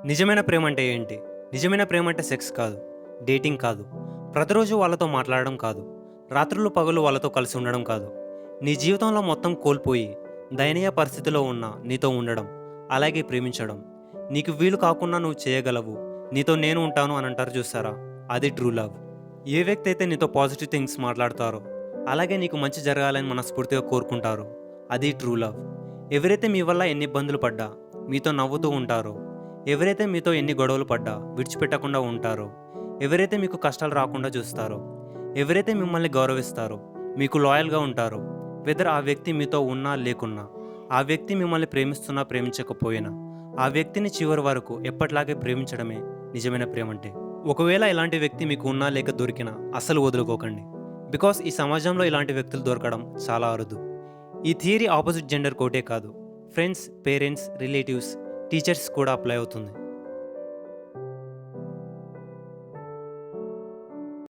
నిజమైన ప్రేమ అంటే ఏంటి? నిజమైన ప్రేమ అంటే సెక్స్ కాదు, డేటింగ్ కాదు, ప్రతిరోజు వాళ్ళతో మాట్లాడడం కాదు, రాత్రులు పగలు వాళ్ళతో కలిసి ఉండడం కాదు. నీ జీవితంలో మొత్తం కోల్పోయి దయనీయ పరిస్థితిలో ఉన్న నీతో ఉండడం, అలాగే ప్రేమించడం. నీకు వీలు కాకున్నా నువ్వు చేయగలవు, నీతో నేను ఉంటాను అని అంటారు చూసారా, అది ట్రూ లవ్. ఏ వ్యక్తి అయితే నీతో పాజిటివ్ థింగ్స్ మాట్లాడతారో, అలాగే నీకు మంచి జరగాలని మనస్ఫూర్తిగా కోరుకుంటారో, అది ట్రూ లవ్. ఎవరైతే మీ వల్ల ఎన్ని ఇబ్బందులు పడ్డా మీతో నవ్వుతూ ఉంటారో, ఎవరైతే మీతో ఎన్ని గొడవలు పడ్డా విడిచిపెట్టకుండా ఉంటారో, ఎవరైతే మీకు కష్టాలు రాకుండా చూస్తారో, ఎవరైతే మిమ్మల్ని గౌరవిస్తారో, మీకు లాయల్గా ఉంటారో, వెదర్ ఆ వ్యక్తి మీతో ఉన్నా లేకున్నా, ఆ వ్యక్తి మిమ్మల్ని ప్రేమిస్తున్నా ప్రేమించకపోయినా, ఆ వ్యక్తిని చివరి వరకు ఎప్పటిలాగే ప్రేమించడమే నిజమైన ప్రేమ అంటే. ఒకవేళ ఇలాంటి వ్యక్తి మీకు ఉన్నా లేక దొరికినా అస్సలు వదులుకోకండి. బికాస్ ఈ సమాజంలో ఇలాంటి వ్యక్తులు దొరకడం చాలా అరుదు. ఈ థియరీ ఆపోజిట్ జెండర్ కోటే కాదు, ఫ్రెండ్స్, పేరెంట్స్, రిలేటివ్స్, టీచర్స్ కూడా అప్లై అవుతుంది.